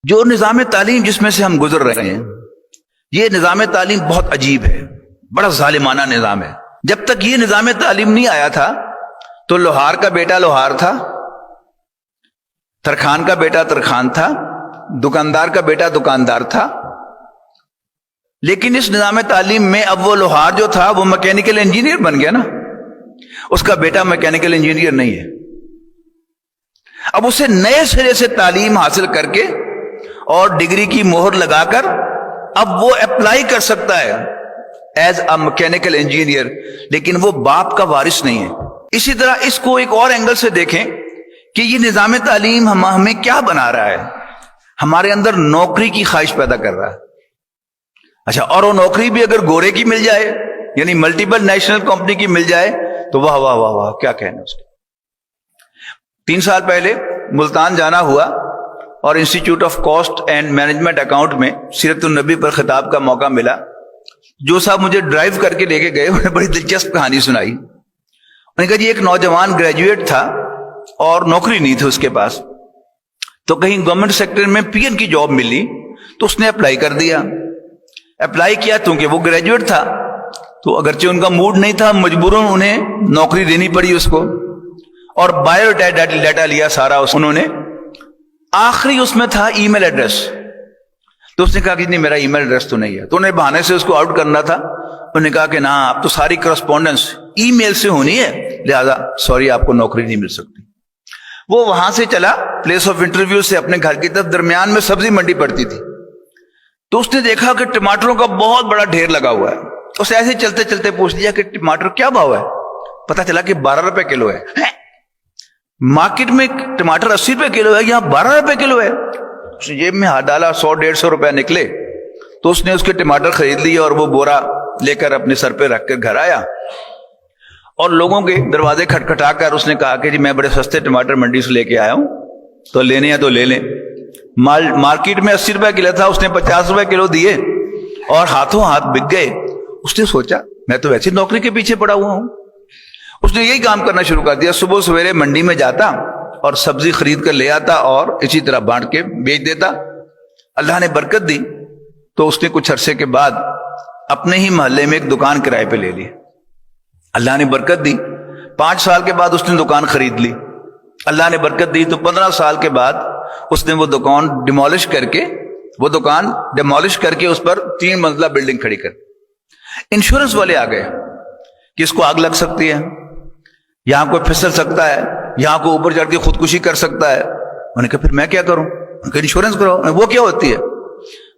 جو نظام تعلیم جس میں سے ہم گزر رہے ہیں، یہ نظام تعلیم بہت عجیب ہے، بڑا ظالمانہ نظام ہے۔ جب تک یہ نظام تعلیم نہیں آیا تھا تو لوہار کا بیٹا لوہار تھا، ترخان کا بیٹا ترخان تھا، دکاندار کا بیٹا دکاندار تھا۔ لیکن اس نظام تعلیم میں اب وہ لوہار جو تھا وہ میکینیکل انجینئر بن گیا نا، اس کا بیٹا میکینیکل انجینئر نہیں ہے۔ اب اسے نئے سرے سے تعلیم حاصل کر کے اور ڈگری کی مہر لگا کر اب وہ اپلائی کر سکتا ہے ایز اے میکینیکل انجینئر، لیکن وہ باپ کا وارث نہیں ہے۔ اسی طرح اس کو ایک اور اینگل سے دیکھیں کہ یہ نظام تعلیم ہمیں کیا بنا رہا ہے، ہمارے اندر نوکری کی خواہش پیدا کر رہا ہے۔ اچھا، اور وہ نوکری بھی اگر گورے کی مل جائے، یعنی ملٹیپل نیشنل کمپنی کی مل جائے تو واہ واہ واہ واہ، کیا کہنا اس کے۔ 3 سال پہلے ملتان جانا ہوا اور institute of cost and management account میں سیرت النبی پر خطاب کا موقع ملا۔ جو صاحب مجھے ڈرائیو کر کے لے کے گئے انہوں نے بڑی دلچسپ کہانی سنائی۔ انہوں نے کہا جی ایک نوجوان گریجویٹ تھا اور نوکری نہیں تھی اس کے پاس، تو کہیں گورنمنٹ سیکٹر میں پی این کی جاب ملی تو اس نے اپلائی کر دیا۔ اپلائی کیا کیونکہ وہ گریجویٹ تھا، تو اگرچہ ان کا موڈ نہیں تھا، مجبوراً انہیں نوکری دینی پڑی اس کو، اور بایو ڈیٹا لیا سارا انہوں نے۔ آخری اس میں تھا ای میل ایڈریس، تو اس نے کہا کہ نہیں میرا ای میل ایڈریس تو نہیں ہے، تو انہیں بہانے سے اس کو آؤٹ کرنا تھا۔ انہوں نے کہا کہ نا اب تو ساری کرسپونڈنس ای میل سے ہونی ہے، لہذا سوری آپ کو نوکری نہیں مل سکتی۔ وہ وہاں سے چلا پلیس آف انٹرویو سے اپنے گھر کی طرف، درمیان میں سبزی منڈی پڑتی تھی، تو اس نے دیکھا کہ ٹماٹروں کا بہت بڑا ڈھیر لگا ہوا ہے۔ اسے ایسے چلتے چلتے پوچھ لیا کہ ٹماٹر کیا بھاؤ ہے؟ پتا چلا کہ 12 روپے کلو ہے۔ مارکیٹ میں ٹماٹر 80 روپے کلو ہے، یہاں 12 روپے کلو ہے۔ اس نے جیب میں ہاتھ ڈالا، 100-150 روپے نکلے، تو اس نے اس کے ٹماٹر خرید لیے اور وہ بورا لے کر اپنے سر پہ رکھ کر گھر آیا، اور لوگوں کے دروازے کھٹکھٹا کر اس نے کہا کہ جی میں بڑے سستے ٹماٹر منڈی سے لے کے آیا ہوں، تو لینے ہیں تو لے لیں۔ مارکیٹ میں 80 روپے کلو تھا، اس نے 50 روپے کلو دیے اور ہاتھوں ہاتھ بک گئے۔ اس نے سوچا میں تو ویسے نوکری کے پیچھے پڑا ہوا ہوں۔ اس نے یہی کام کرنا شروع کر دیا، صبح سویرے منڈی میں جاتا اور سبزی خرید کر لے آتا اور اسی طرح بانٹ کے بیچ دیتا۔ اللہ نے برکت دی تو اس نے کچھ عرصے کے بعد اپنے ہی محلے میں ایک دکان کرائے پہ لے لی۔ اللہ نے برکت دی، 5 سال کے بعد اس نے دکان خرید لی۔ اللہ نے برکت دی تو 15 سال کے بعد اس نے وہ دکان ڈیمولش کر کے اس پر 3 منزلہ بلڈنگ کھڑی کر۔ انشورنس والے آ گئے کہ اس کو آگ لگ سکتی ہے، یہاں کوئی پھسل سکتا ہے، یہاں کو اوپر چڑھ کے خودکشی کر سکتا ہے۔ انہوں نے کہا پھر میں کیا کروں؟ کہ انشورنس کرو۔ وہ کیا ہوتی ہے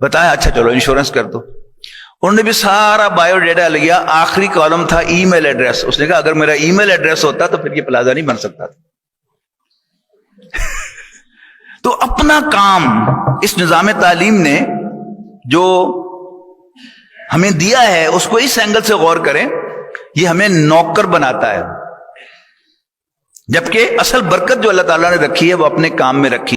بتایا؟ اچھا چلو انشورنس کر دو۔ انہوں نے بھی سارا بایو ڈیٹا لیا، آخری کالم تھا ای میل ایڈریس۔ اس نے کہا اگر میرا ای میل ایڈریس ہوتا تو پھر یہ پلازا نہیں بن سکتا تھا۔ تو اپنا کام اس نظام تعلیم نے جو ہمیں دیا ہے اس کو اس اینگل سے غور کریں، یہ ہمیں نوکر بناتا ہے، جبکہ اصل برکت جو اللہ تعالیٰ نے رکھی ہے وہ اپنے کام میں رکھی